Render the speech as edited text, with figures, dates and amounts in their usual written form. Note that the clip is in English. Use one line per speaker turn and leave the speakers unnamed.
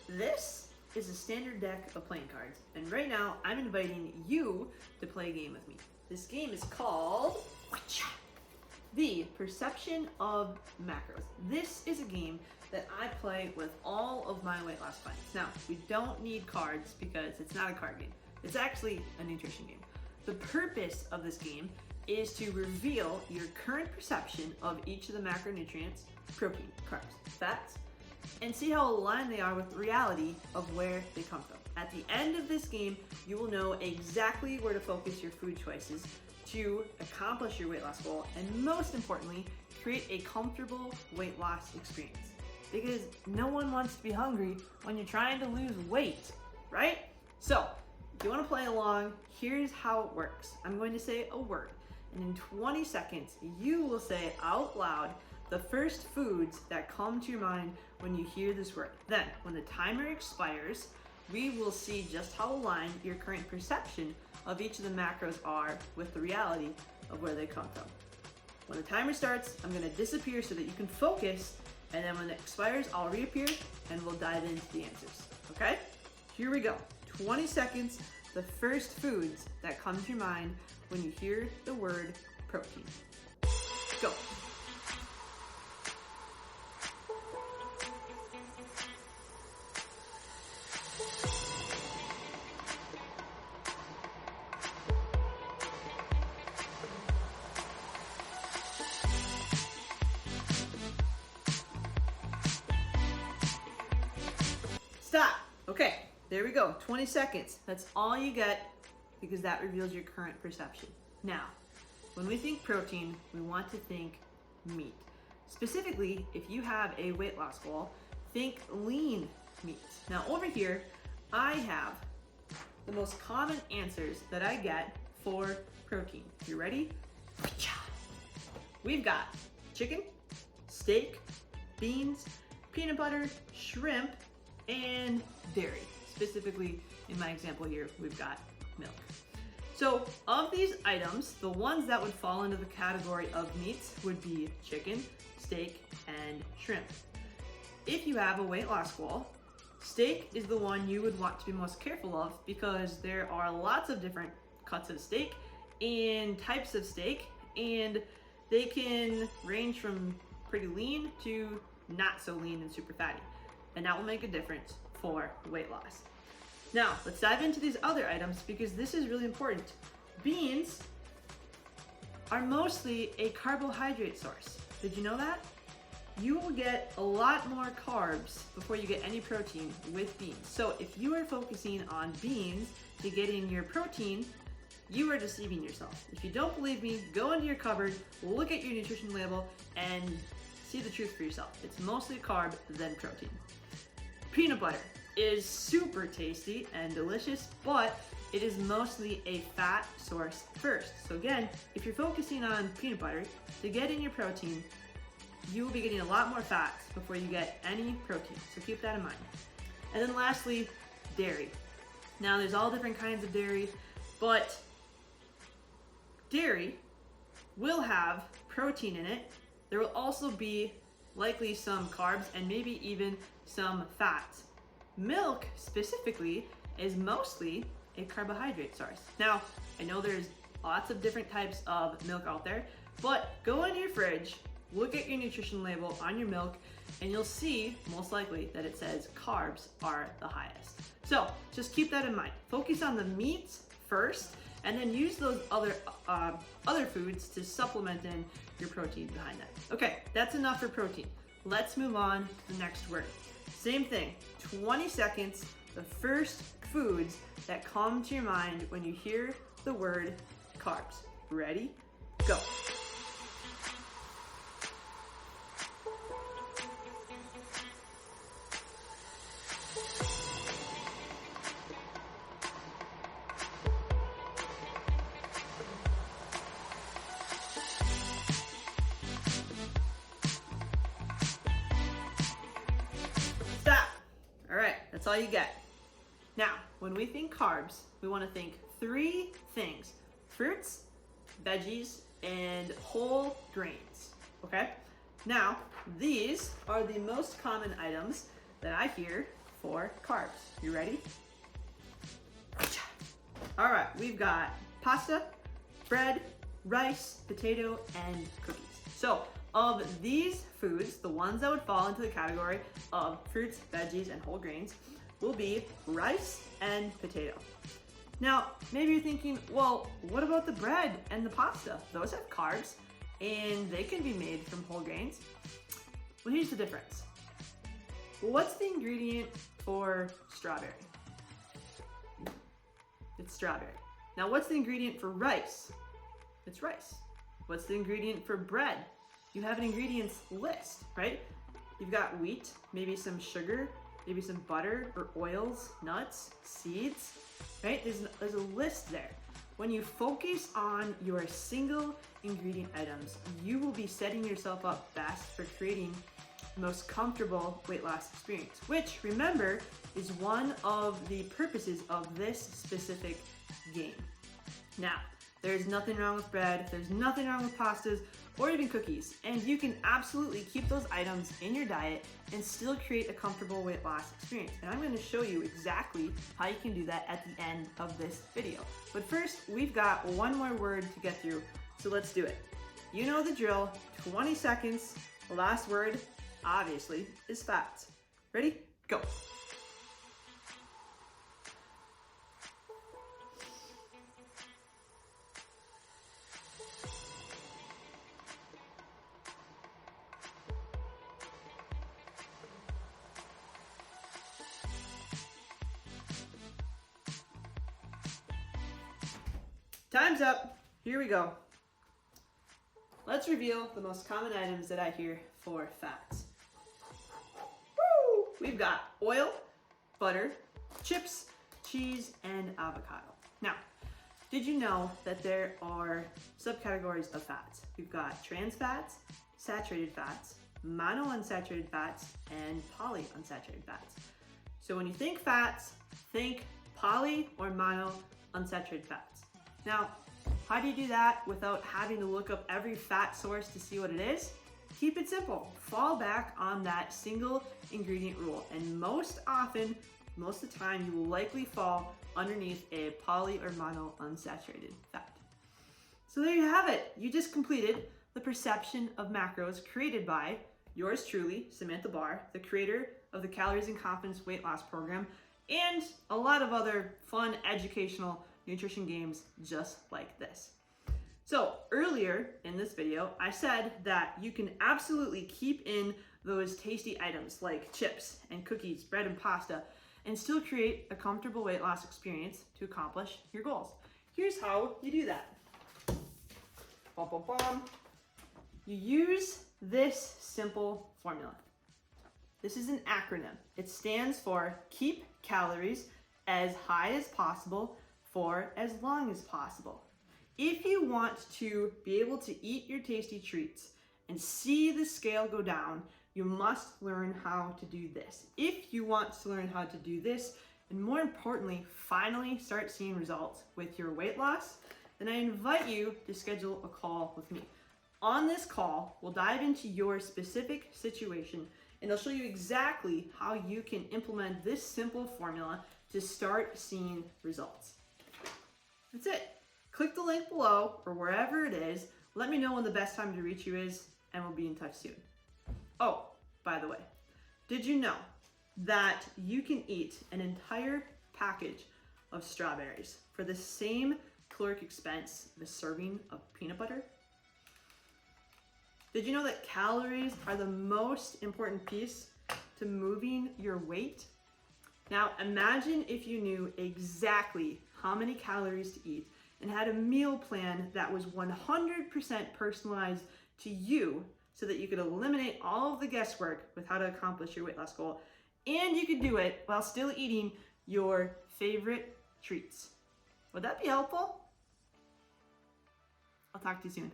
This is a standard deck of playing cards, and right now I'm inviting you to play a game with me. This game is called The Perception of Macros. This is a game that I play with all of my weight loss clients. Now, we don't need cards because it's not a card game. It's actually a nutrition game. The purpose of this game is to reveal your current perception of each of the macronutrients, protein, carbs, fats, and see how aligned they are with the reality of where they come from. At the end of this game, you will know exactly where to focus your food choices to accomplish your weight loss goal, and most importantly, create a comfortable weight loss experience. Because no one wants to be hungry when you're trying to lose weight, right? So, if you want to play along, here's how it works. I'm going to say a word, and in 20 seconds, you will say out loud the first foods that come to your mind when you hear this word. Then, when the timer expires, we will see just how aligned your current perception of each of the macros are with the reality of where they come from. When the timer starts, I'm gonna disappear so that you can focus, and then when it expires, I'll reappear and we'll dive into the answers, okay? Here we go, 20 seconds, the first foods that come to your mind when you hear the word protein. Go. Stop. Okay, there we go. 20 seconds. That's all you get because that reveals your current perception. Now, when we think protein, we want to think meat. Specifically, if you have a weight loss goal, think lean meat. Now over here, I have the most common answers that I get for protein. You ready? We've got chicken, steak, beans, peanut butter, shrimp, and dairy. Specifically, in my example here, we've got milk. So of these items, the ones that would fall into the category of meats would be chicken, steak, and shrimp. If you have a weight loss goal, steak is the one you would want to be most careful of because there are lots of different cuts of steak and types of steak, and they can range from pretty lean to not so lean and super fatty. And that will make a difference for weight loss. Now, let's dive into these other items because this is really important. Beans are mostly a carbohydrate source. Did you know that? You will get a lot more carbs before you get any protein with beans. So if you are focusing on beans to get in your protein, you are deceiving yourself. If you don't believe me, go into your cupboard, look at your nutrition label, and see the truth for yourself. It's mostly carb than protein. Peanut butter is super tasty and delicious, but it is mostly a fat source first. So again, if you're focusing on peanut butter, to get in your protein, you will be getting a lot more fats before you get any protein. So keep that in mind. And then lastly, dairy. Now there's all different kinds of dairy, but dairy will have protein in it. There will also be likely some carbs and maybe even some fats. Milk specifically is mostly a carbohydrate source. Now, I know there's lots of different types of milk out there, but go in your fridge, look at your nutrition label on your milk, and you'll see most likely that it says carbs are the highest. So just keep that in mind. Focus on the meats first, and then use those other foods to supplement in your protein behind that. Okay, that's enough for protein. Let's move on to the next word. Same thing, 20 seconds, the first foods that come to your mind when you hear the word carbs. Ready? Go. Stop. All right, that's all you get. Now, when we think carbs, we want to think three things: fruits, veggies, and whole grains, okay? Now, these are the most common items that I hear for carbs. You ready? All right, we've got pasta, bread, rice, potato, and cookies. So of these foods, the ones that would fall into the category of fruits, veggies, and whole grains will be rice and potato. Now, maybe you're thinking, well, what about the bread and the pasta? Those have carbs and they can be made from whole grains. Well, here's the difference. What's the ingredient for strawberry? It's strawberry. Now, what's the ingredient for rice? It's rice. What's the ingredient for bread? You have an ingredients list, right? You've got wheat, maybe some sugar, maybe some butter or oils, nuts, seeds, right? There's a list there. When you focus on your single ingredient items, you will be setting yourself up best for creating the most comfortable weight loss experience, which, remember, is one of the purposes of this specific game. Now, there's nothing wrong with bread, there's nothing wrong with pastas, or even cookies, and you can absolutely keep those items in your diet and still create a comfortable weight loss experience. And I'm gonna show you exactly how you can do that at the end of this video. But first, we've got one more word to get through, so let's do it. You know the drill, 20 seconds. The last word, obviously, is fats. Ready? Go. Time's up. Here we go. Let's reveal the most common items that I hear for fats. Woo! We've got oil, butter, chips, cheese, and avocado. Now, did you know that there are subcategories of fats? We've got trans fats, saturated fats, monounsaturated fats, and polyunsaturated fats. So when you think fats, think poly or monounsaturated fats. Now, how do you do that without having to look up every fat source to see what it is? Keep it simple. Fall back on that single ingredient rule. And most often, most of the time, you will likely fall underneath a poly or monounsaturated fat. So there you have it. You just completed the perception of macros created by yours truly, Samantha Barr, the creator of the Calories and Confidence Weight Loss Program, and a lot of other fun educational nutrition games just like this. So earlier in this video, I said that you can absolutely keep in those tasty items like chips and cookies, bread and pasta, and still create a comfortable weight loss experience to accomplish your goals. Here's how you do that. Bum, bum, bum. You use this simple formula. This is an acronym. It stands for keep calories as high as possible for as long as possible. If you want to be able to eat your tasty treats and see the scale go down, you must learn how to do this. If you want to learn how to do this, and more importantly, finally start seeing results with your weight loss, then I invite you to schedule a call with me. On this call, we'll dive into your specific situation and I'll show you exactly how you can implement this simple formula to start seeing results. That's it. Click the link below or wherever it is. Let me know when the best time to reach you is, and we'll be in touch soon. Oh, by the way, did you know that you can eat an entire package of strawberries for the same caloric expense of a serving of peanut butter? Did you know that calories are the most important piece to moving your weight? Now imagine if you knew exactly how many calories to eat and had a meal plan that was 100% personalized to you so that you could eliminate all of the guesswork with how to accomplish your weight loss goal, and you could do it while still eating your favorite treats. Would that be helpful? I'll talk to you soon.